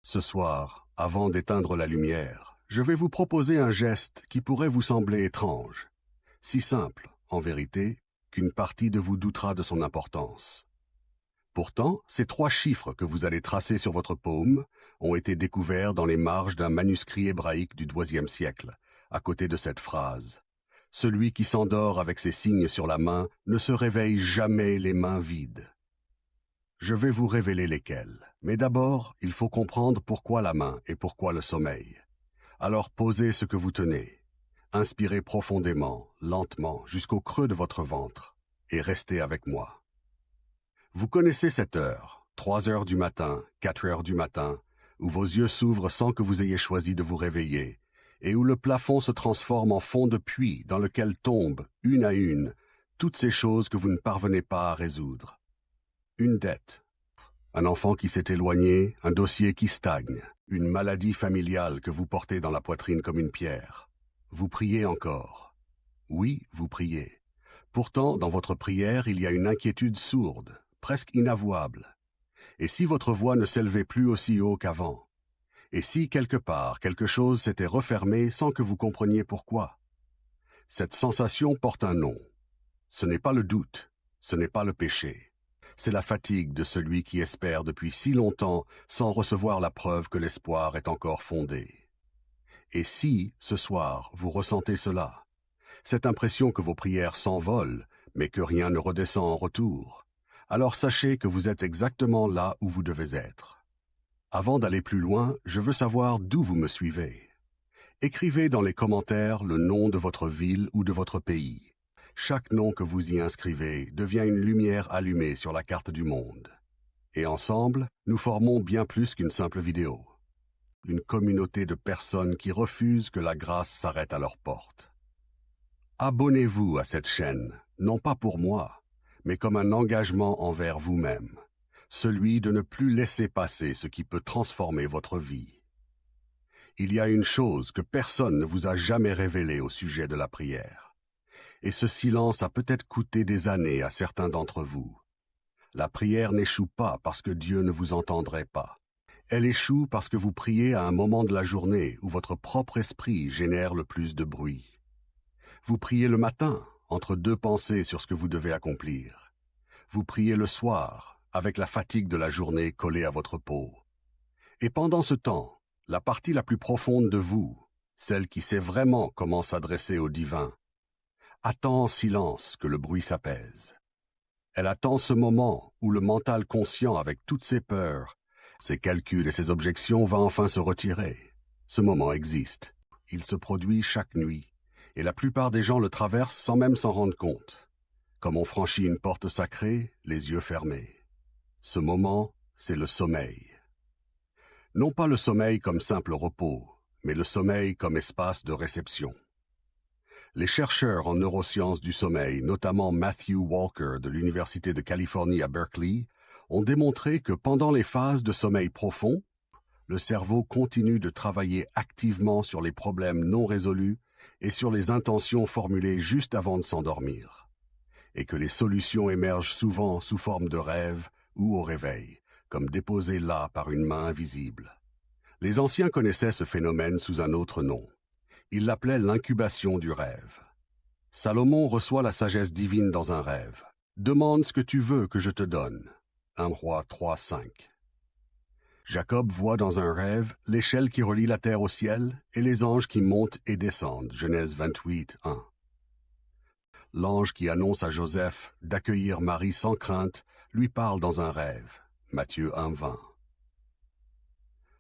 Ce soir, avant d'éteindre la lumière, je vais vous proposer un geste qui pourrait vous sembler étrange, si simple, en vérité, qu'une partie de vous doutera de son importance. Pourtant, ces 3 chiffres que vous allez tracer sur votre paume ont été découverts dans les marges d'un manuscrit hébraïque du XIIe siècle, à côté de cette phrase. Celui qui s'endort avec ses signes sur la main ne se réveille jamais les mains vides. Je vais vous révéler lesquels, mais d'abord, il faut comprendre pourquoi la main et pourquoi le sommeil. Alors posez ce que vous tenez, inspirez profondément, lentement, jusqu'au creux de votre ventre, et restez avec moi. Vous connaissez cette heure, 3 heures du matin, 4 heures du matin, où vos yeux s'ouvrent sans que vous ayez choisi de vous réveiller, et où le plafond se transforme en fond de puits dans lequel tombent, une à une, toutes ces choses que vous ne parvenez pas à résoudre. Une dette, un enfant qui s'est éloigné, un dossier qui stagne, une maladie familiale que vous portez dans la poitrine comme une pierre. Vous priez encore. Oui, vous priez. Pourtant, dans votre prière, il y a une inquiétude sourde, presque inavouable. Et si votre voix ne s'élevait plus aussi haut qu'avant? Et si, quelque part, quelque chose s'était refermé sans que vous compreniez pourquoi? Cette sensation porte un nom. Ce n'est pas le doute, ce n'est pas le péché. C'est la fatigue de celui qui espère depuis si longtemps sans recevoir la preuve que l'espoir est encore fondé. Et si, ce soir, vous ressentez cela, cette impression que vos prières s'envolent, mais que rien ne redescend en retour, alors sachez que vous êtes exactement là où vous devez être. Avant d'aller plus loin, je veux savoir d'où vous me suivez. Écrivez dans les commentaires le nom de votre ville ou de votre pays. Chaque nom que vous y inscrivez devient une lumière allumée sur la carte du monde. Et ensemble, nous formons bien plus qu'une simple vidéo. Une communauté de personnes qui refusent que la grâce s'arrête à leur porte. Abonnez-vous à cette chaîne, non pas pour moi, mais comme un engagement envers vous-même, celui de ne plus laisser passer ce qui peut transformer votre vie. Il y a une chose que personne ne vous a jamais révélée au sujet de la prière. Et ce silence a peut-être coûté des années à certains d'entre vous. La prière n'échoue pas parce que Dieu ne vous entendrait pas. Elle échoue parce que vous priez à un moment de la journée où votre propre esprit génère le plus de bruit. Vous priez le matin, entre 2 pensées sur ce que vous devez accomplir. Vous priez le soir, avec la fatigue de la journée collée à votre peau. Et pendant ce temps, la partie la plus profonde de vous, celle qui sait vraiment comment s'adresser au divin, attend en silence que le bruit s'apaise. Elle attend ce moment où le mental conscient avec toutes ses peurs, ses calculs et ses objections va enfin se retirer. Ce moment existe. Il se produit chaque nuit, et la plupart des gens le traversent sans même s'en rendre compte. Comme on franchit une porte sacrée, les yeux fermés. Ce moment, c'est le sommeil. Non pas le sommeil comme simple repos, mais le sommeil comme espace de réception. Les chercheurs en neurosciences du sommeil, notamment Matthew Walker de l'Université de Californie à Berkeley, ont démontré que pendant les phases de sommeil profond, le cerveau continue de travailler activement sur les problèmes non résolus et sur les intentions formulées juste avant de s'endormir, et que les solutions émergent souvent sous forme de rêve ou au réveil, comme déposées là par une main invisible. Les anciens connaissaient ce phénomène sous un autre nom. Ils l'appelaient l'incubation du rêve. Salomon reçoit la sagesse divine dans un rêve. « Demande ce que tu veux que je te donne. » 1 Roi 3, 5. Jacob voit dans un rêve l'échelle qui relie la terre au ciel et les anges qui montent et descendent. Genèse 28, 1. L'ange qui annonce à Joseph d'accueillir Marie sans crainte lui parle dans un rêve. Matthieu 1, 20.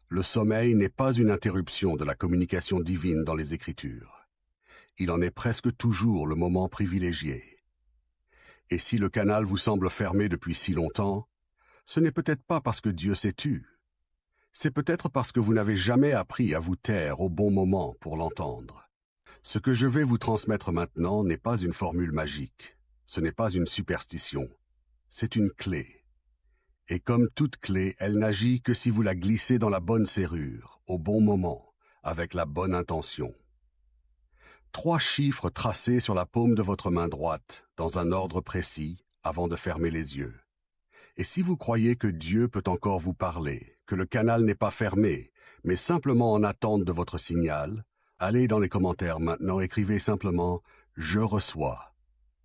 Le sommeil n'est pas une interruption de la communication divine dans les Écritures. Il en est presque toujours le moment privilégié. Et si le canal vous semble fermé depuis si longtemps, ce n'est peut-être pas parce que Dieu s'est tu. C'est peut-être parce que vous n'avez jamais appris à vous taire au bon moment pour l'entendre. Ce que je vais vous transmettre maintenant n'est pas une formule magique. Ce n'est pas une superstition. C'est une clé. Et comme toute clé, elle n'agit que si vous la glissez dans la bonne serrure, au bon moment, avec la bonne intention. 3 chiffres tracés sur la paume de votre main droite, dans un ordre précis, avant de fermer les yeux. Et si vous croyez que Dieu peut encore vous parler, que le canal n'est pas fermé, mais simplement en attente de votre signal, allez dans les commentaires maintenant, écrivez simplement « Je reçois ».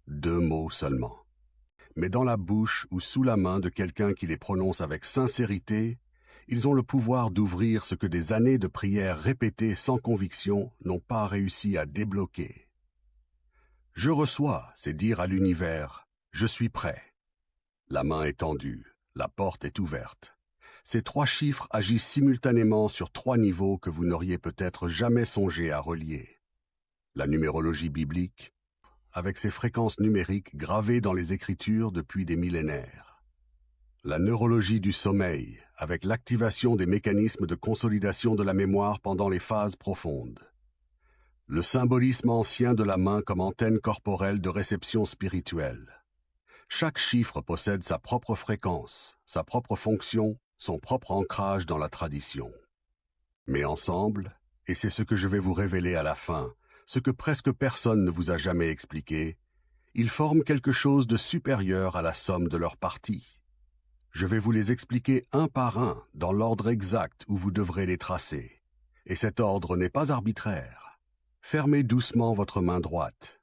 2 mots seulement. Mais dans la bouche ou sous la main de quelqu'un qui les prononce avec sincérité, ils ont le pouvoir d'ouvrir ce que des années de prières répétées sans conviction n'ont pas réussi à débloquer. Je reçois, c'est dire à l'univers « Je suis prêt ». La main est tendue, la porte est ouverte. Ces 3 chiffres agissent simultanément sur 3 niveaux que vous n'auriez peut-être jamais songé à relier. La numérologie biblique, avec ses fréquences numériques gravées dans les Écritures depuis des millénaires. La neurologie du sommeil, avec l'activation des mécanismes de consolidation de la mémoire pendant les phases profondes. Le symbolisme ancien de la main comme antenne corporelle de réception spirituelle. Chaque chiffre possède sa propre fréquence, sa propre fonction, son propre ancrage dans la tradition. Mais ensemble, et c'est ce que je vais vous révéler à la fin, ce que presque personne ne vous a jamais expliqué, ils forment quelque chose de supérieur à la somme de leurs parties. Je vais vous les expliquer un par un, dans l'ordre exact où vous devrez les tracer. Et cet ordre n'est pas arbitraire. Fermez doucement votre main droite.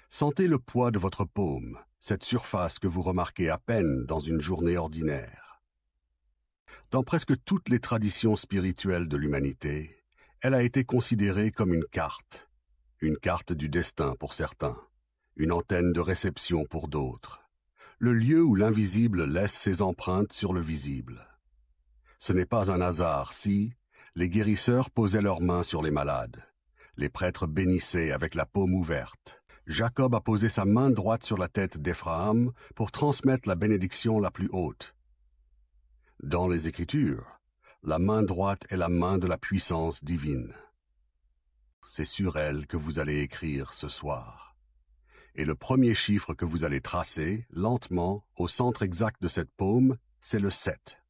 Sentez le poids de votre paume, cette surface que vous remarquez à peine dans une journée ordinaire. Dans presque toutes les traditions spirituelles de l'humanité, elle a été considérée comme une carte du destin pour certains, une antenne de réception pour d'autres, le lieu où l'invisible laisse ses empreintes sur le visible. Ce n'est pas un hasard si les guérisseurs posaient leurs mains sur les malades, les prêtres bénissaient avec la paume ouverte. Jacob a posé sa main droite sur la tête d'Éphraïm pour transmettre la bénédiction la plus haute. Dans les Écritures, la main droite est la main de la puissance divine. C'est sur elle que vous allez écrire ce soir. Et le premier chiffre que vous allez tracer, lentement, au centre exact de cette paume, c'est le 7.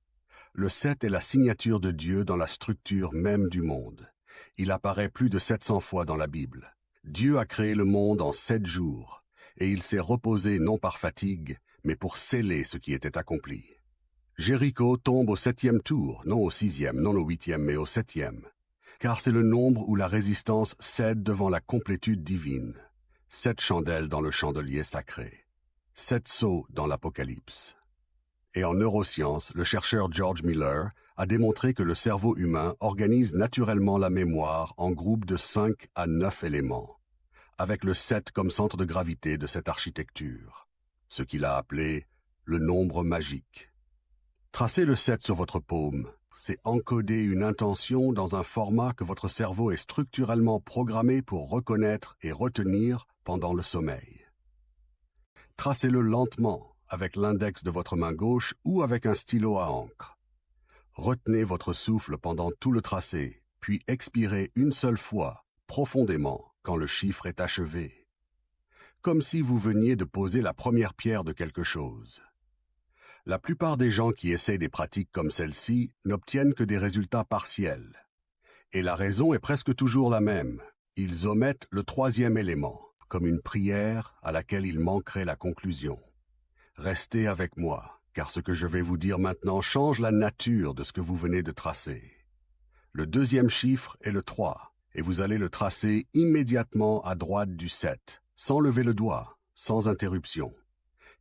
Le 7 est la signature de Dieu dans la structure même du monde. Il apparaît plus de 700 fois dans la Bible. Dieu a créé le monde en 7 jours, et il s'est reposé non par fatigue, mais pour sceller ce qui était accompli. Jéricho tombe au 7e tour, non au 6e, non au 8e, mais au 7e, car c'est le nombre où la résistance cède devant la complétude divine. 7 chandelles dans le chandelier sacré, 7 sceaux dans l'Apocalypse. Et en neurosciences, le chercheur George Miller a démontré que le cerveau humain organise naturellement la mémoire en groupes de 5 à 9 éléments, avec le 7 comme centre de gravité de cette architecture, ce qu'il a appelé le nombre magique. Tracer le 7 sur votre paume, c'est encoder une intention dans un format que votre cerveau est structurellement programmé pour reconnaître et retenir pendant le sommeil. Tracez-le lentement, avec l'index de votre main gauche ou avec un stylo à encre. Retenez votre souffle pendant tout le tracé, puis expirez une seule fois, profondément, quand le chiffre est achevé. Comme si vous veniez de poser la première pierre de quelque chose. La plupart des gens qui essaient des pratiques comme celle-ci n'obtiennent que des résultats partiels. Et la raison est presque toujours la même. Ils omettent le 3e élément, comme une prière à laquelle il manquerait la conclusion. Restez avec moi, car ce que je vais vous dire maintenant change la nature de ce que vous venez de tracer. Le 2e chiffre est le 3, et vous allez le tracer immédiatement à droite du 7, sans lever le doigt, sans interruption.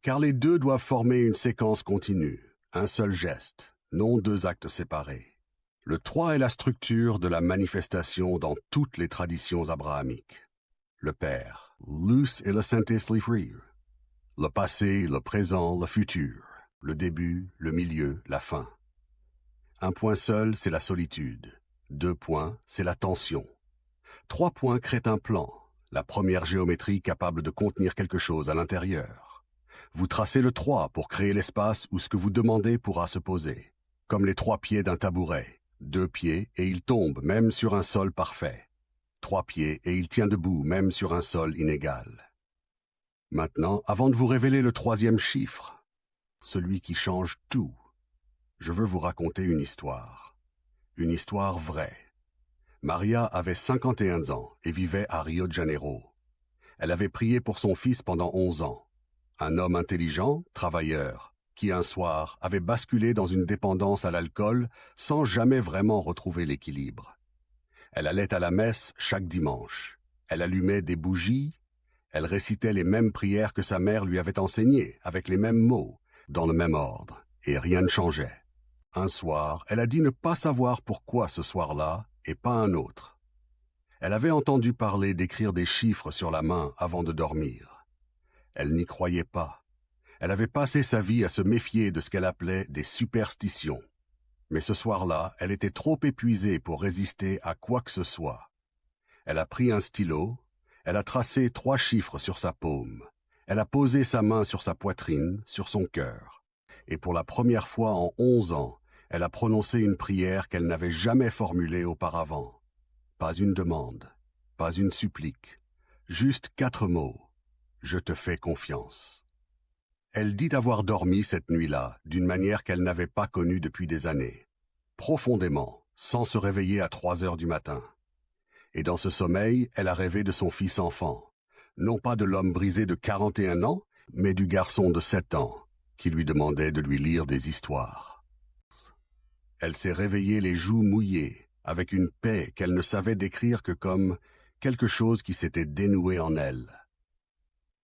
Car les deux doivent former une séquence continue, un seul geste, non 2 actes séparés. Le 3 est la structure de la manifestation dans toutes les traditions abrahamiques. Le Père, Lus et le Saint-Esprit. Le passé, le présent, le futur, le début, le milieu, la fin. Un point seul, c'est la solitude. 2 points, c'est la tension. 3 points créent un plan, la première géométrie capable de contenir quelque chose à l'intérieur. Vous tracez le 3 pour créer l'espace où ce que vous demandez pourra se poser. Comme les 3 pieds d'un tabouret. 2 pieds et il tombe même sur un sol parfait. 3 pieds et il tient debout même sur un sol inégal. Maintenant, avant de vous révéler le 3e chiffre, celui qui change tout, je veux vous raconter une histoire vraie. Maria avait 51 ans et vivait à Rio de Janeiro. Elle avait prié pour son fils pendant 11 ans. Un homme intelligent, travailleur, qui un soir avait basculé dans une dépendance à l'alcool sans jamais vraiment retrouver l'équilibre. Elle allait à la messe chaque dimanche. Elle allumait des bougies. Elle récitait les mêmes prières que sa mère lui avait enseignées, avec les mêmes mots, dans le même ordre, et rien ne changeait. Un soir, elle a dit ne pas savoir pourquoi ce soir-là et pas un autre. Elle avait entendu parler d'écrire des chiffres sur la main avant de dormir. Elle n'y croyait pas. Elle avait passé sa vie à se méfier de ce qu'elle appelait des superstitions. Mais ce soir-là, elle était trop épuisée pour résister à quoi que ce soit. Elle a pris un stylo, elle a tracé 3 chiffres sur sa paume, elle a posé sa main sur sa poitrine, sur son cœur, et pour la première fois en 11 ans, elle a prononcé une prière qu'elle n'avait jamais formulée auparavant. Pas une demande, pas une supplique, juste 4 mots. Je te fais confiance. Elle dit avoir dormi cette nuit-là d'une manière qu'elle n'avait pas connue depuis des années, profondément, sans se réveiller à 3 heures du matin. Et dans ce sommeil, elle a rêvé de son fils enfant, non pas de l'homme brisé de 41 ans, mais du garçon de 7 ans, qui lui demandait de lui lire des histoires. Elle s'est réveillée les joues mouillées, avec une paix qu'elle ne savait décrire que comme quelque chose qui s'était dénoué en elle.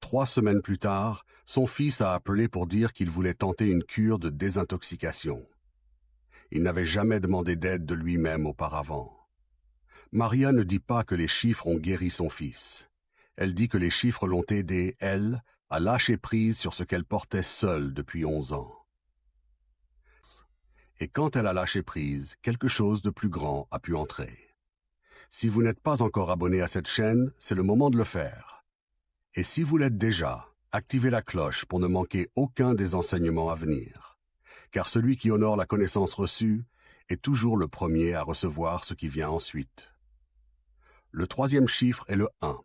3 semaines plus tard, son fils a appelé pour dire qu'il voulait tenter une cure de désintoxication. Il n'avait jamais demandé d'aide de lui-même auparavant. Maria ne dit pas que les chiffres ont guéri son fils. Elle dit que les chiffres l'ont aidé, elle, à lâcher prise sur ce qu'elle portait seule depuis 11 ans. Et quand elle a lâché prise, quelque chose de plus grand a pu entrer. Si vous n'êtes pas encore abonné à cette chaîne, c'est le moment de le faire. Et si vous l'êtes déjà, activez la cloche pour ne manquer aucun des enseignements à venir. Car celui qui honore la connaissance reçue est toujours le premier à recevoir ce qui vient ensuite. Le 3e chiffre est le 1.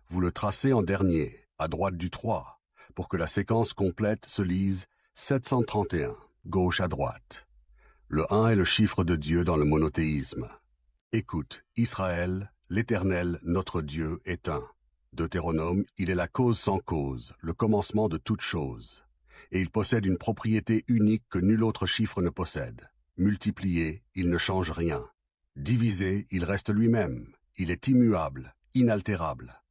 Vous le tracez en dernier, à droite du 3, pour que la séquence complète se lise 731, gauche à droite. Le 1 est le chiffre de Dieu dans le monothéisme. Écoute, Israël, l'Éternel, notre Dieu, est un. Deutéronome, il est la cause sans cause, le commencement de toute chose. Et il possède une propriété unique que nul autre chiffre ne possède. Multiplié, il ne change rien. Divisé, il reste lui-même. Il est immuable, inaltérable.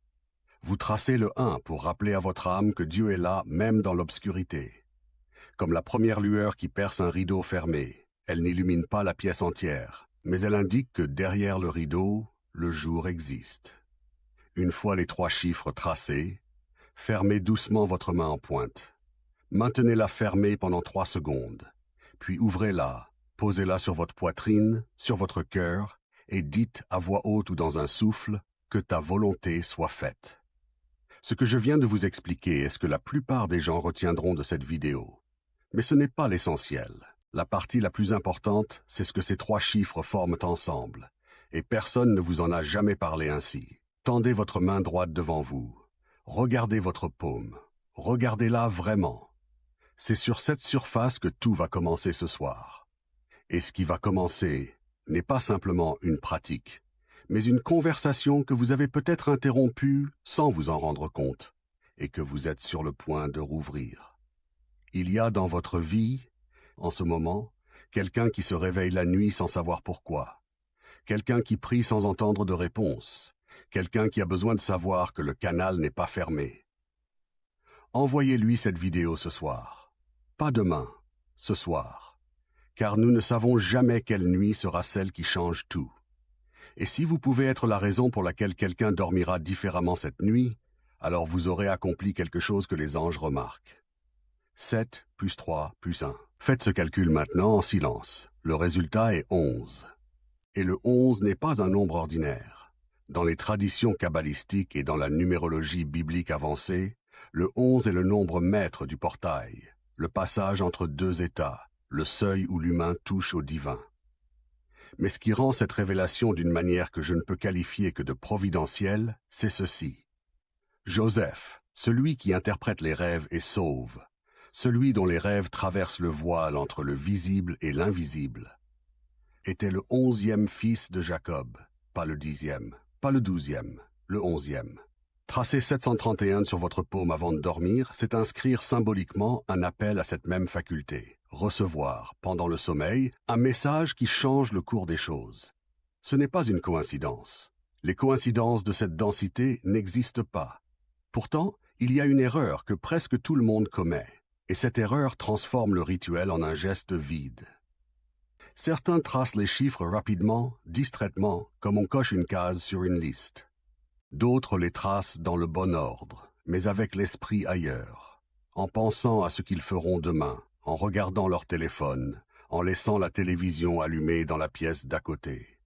Vous tracez le 1 pour rappeler à votre âme que Dieu est là même dans l'obscurité. Comme la première lueur qui perce un rideau fermé, elle n'illumine pas la pièce entière, mais elle indique que derrière le rideau, le jour existe. Une fois les 3 chiffres tracés, fermez doucement votre main en pointe. Maintenez-la fermée pendant 3 secondes, puis ouvrez-la, posez-la sur votre poitrine, sur votre cœur, et dites à voix haute ou dans un souffle que ta volonté soit faite. Ce que je viens de vous expliquer est ce que la plupart des gens retiendront de cette vidéo. Mais ce n'est pas l'essentiel. La partie la plus importante, c'est ce que ces 3 chiffres forment ensemble, et personne ne vous en a jamais parlé ainsi. Tendez votre main droite devant vous. Regardez votre paume. Regardez-la vraiment. C'est sur cette surface que tout va commencer ce soir. Et ce qui va commencer n'est pas simplement une pratique, mais une conversation que vous avez peut-être interrompue sans vous en rendre compte, et que vous êtes sur le point de rouvrir. Il y a dans votre vie, en ce moment, quelqu'un qui se réveille la nuit sans savoir pourquoi, quelqu'un qui prie sans entendre de réponse, quelqu'un qui a besoin de savoir que le canal n'est pas fermé. Envoyez-lui cette vidéo ce soir. Pas demain, ce soir. Car nous ne savons jamais quelle nuit sera celle qui change tout. Et si vous pouvez être la raison pour laquelle quelqu'un dormira différemment cette nuit, alors vous aurez accompli quelque chose que les anges remarquent. 7 plus 3 plus 1. Faites ce calcul maintenant en silence. Le résultat est 11. Et le 11 n'est pas un nombre ordinaire. Dans les traditions kabbalistiques et dans la numérologie biblique avancée, le 11 est le nombre maître du portail, le passage entre 2 états, le seuil où l'humain touche au divin. Mais ce qui rend cette révélation d'une manière que je ne peux qualifier que de providentielle, c'est ceci. Joseph, celui qui interprète les rêves et sauve, celui dont les rêves traversent le voile entre le visible et l'invisible, était le 11e fils de Jacob, pas le 10e, pas le 12e, le 11e. Tracer 731 sur votre paume avant de dormir, c'est inscrire symboliquement un appel à cette même faculté. Recevoir, pendant le sommeil, un message qui change le cours des choses. Ce n'est pas une coïncidence. Les coïncidences de cette densité n'existent pas. Pourtant, il y a une erreur que presque tout le monde commet, et cette erreur transforme le rituel en un geste vide. Certains tracent les chiffres rapidement, distraitement, comme on coche une case sur une liste. D'autres les tracent dans le bon ordre, mais avec l'esprit ailleurs, en pensant à ce qu'ils feront demain, en regardant leur téléphone, en laissant la télévision allumée dans la pièce d'à côté.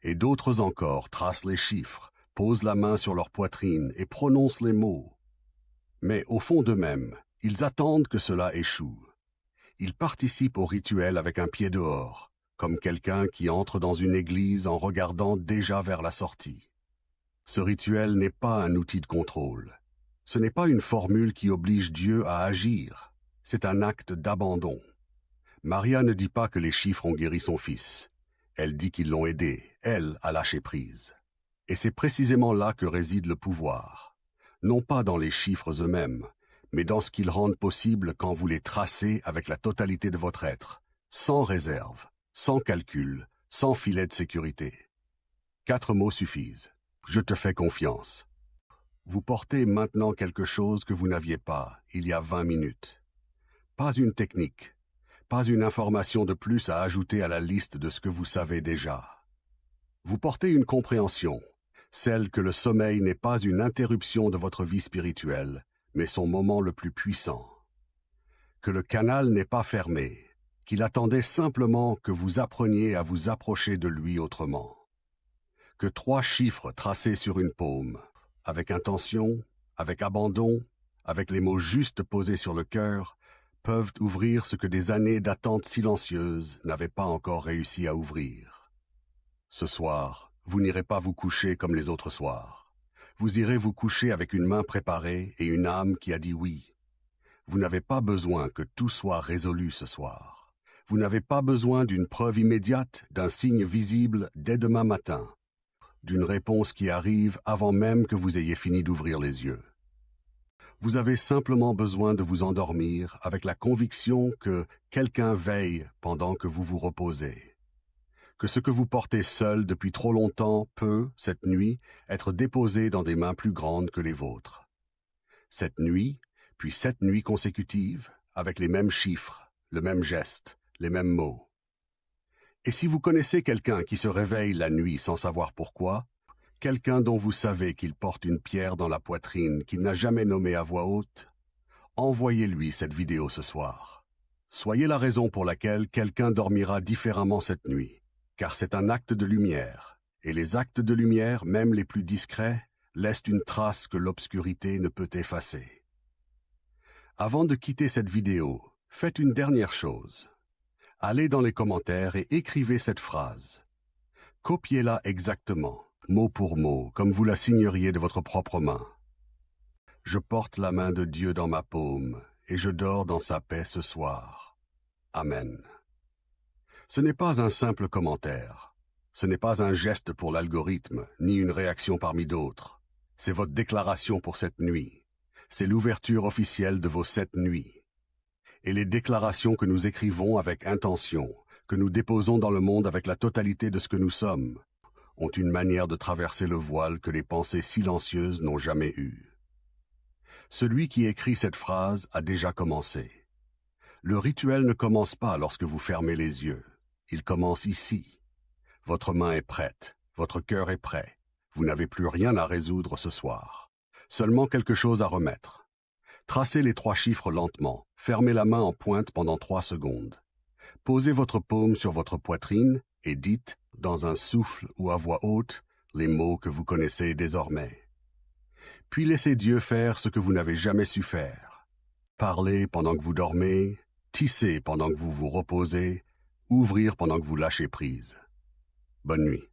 Et d'autres encore tracent les chiffres, posent la main sur leur poitrine et prononcent les mots. Mais au fond d'eux-mêmes, ils attendent que cela échoue. Ils participent au rituel avec un pied dehors, comme quelqu'un qui entre dans une église en regardant déjà vers la sortie. Ce rituel n'est pas un outil de contrôle. Ce n'est pas une formule qui oblige Dieu à agir. C'est un acte d'abandon. Maria ne dit pas que les chiffres ont guéri son fils. Elle dit qu'ils l'ont aidé, elle, à lâcher prise. Et c'est précisément là que réside le pouvoir. Non pas dans les chiffres eux-mêmes, mais dans ce qu'ils rendent possible quand vous les tracez avec la totalité de votre être, sans réserve, sans calcul, sans filet de sécurité. 4 mots suffisent. Je te fais confiance. Vous portez maintenant quelque chose que vous n'aviez pas il y a 20 minutes. Pas une technique, pas une information de plus à ajouter à la liste de ce que vous savez déjà. Vous portez une compréhension, celle que le sommeil n'est pas une interruption de votre vie spirituelle, mais son moment le plus puissant. Que le canal n'est pas fermé, qu'il attendait simplement que vous appreniez à vous approcher de lui autrement. Que 3 chiffres tracés sur une paume, avec intention, avec abandon, avec les mots justes posés sur le cœur, peuvent ouvrir ce que des années d'attente silencieuse n'avaient pas encore réussi à ouvrir. Ce soir, vous n'irez pas vous coucher comme les autres soirs. Vous irez vous coucher avec une main préparée et une âme qui a dit oui. Vous n'avez pas besoin que tout soit résolu ce soir. Vous n'avez pas besoin d'une preuve immédiate, d'un signe visible dès demain matin, d'une réponse qui arrive avant même que vous ayez fini d'ouvrir les yeux. Vous avez simplement besoin de vous endormir avec la conviction que quelqu'un veille pendant que vous vous reposez. Que ce que vous portez seul depuis trop longtemps peut, cette nuit, être déposé dans des mains plus grandes que les vôtres. Cette nuit, puis 7 nuits consécutives, avec les mêmes chiffres, le même geste, les mêmes mots. Et si vous connaissez quelqu'un qui se réveille la nuit sans savoir pourquoi, quelqu'un dont vous savez qu'il porte une pierre dans la poitrine qu'il n'a jamais nommée à voix haute, envoyez-lui cette vidéo ce soir. Soyez la raison pour laquelle quelqu'un dormira différemment cette nuit, car c'est un acte de lumière, et les actes de lumière, même les plus discrets, laissent une trace que l'obscurité ne peut effacer. Avant de quitter cette vidéo, faites une dernière chose. Allez dans les commentaires et écrivez cette phrase. Copiez-la exactement, mot pour mot, comme vous la signeriez de votre propre main. Je porte la main de Dieu dans ma paume, et je dors dans sa paix ce soir. Amen. Ce n'est pas un simple commentaire. Ce n'est pas un geste pour l'algorithme, ni une réaction parmi d'autres. C'est votre déclaration pour cette nuit. C'est l'ouverture officielle de vos 7 nuits. Et les déclarations que nous écrivons avec intention, que nous déposons dans le monde avec la totalité de ce que nous sommes, ont une manière de traverser le voile que les pensées silencieuses n'ont jamais eue. Celui qui écrit cette phrase a déjà commencé. Le rituel ne commence pas lorsque vous fermez les yeux. Il commence ici. Votre main est prête, votre cœur est prêt. Vous n'avez plus rien à résoudre ce soir. Seulement quelque chose à remettre. Tracez les 3 chiffres lentement, fermez la main en pointe pendant 3 secondes. Posez votre paume sur votre poitrine et dites, dans un souffle ou à voix haute, les mots que vous connaissez désormais. Puis laissez Dieu faire ce que vous n'avez jamais su faire. Parlez pendant que vous dormez, tisser pendant que vous vous reposez, ouvrir pendant que vous lâchez prise. Bonne nuit.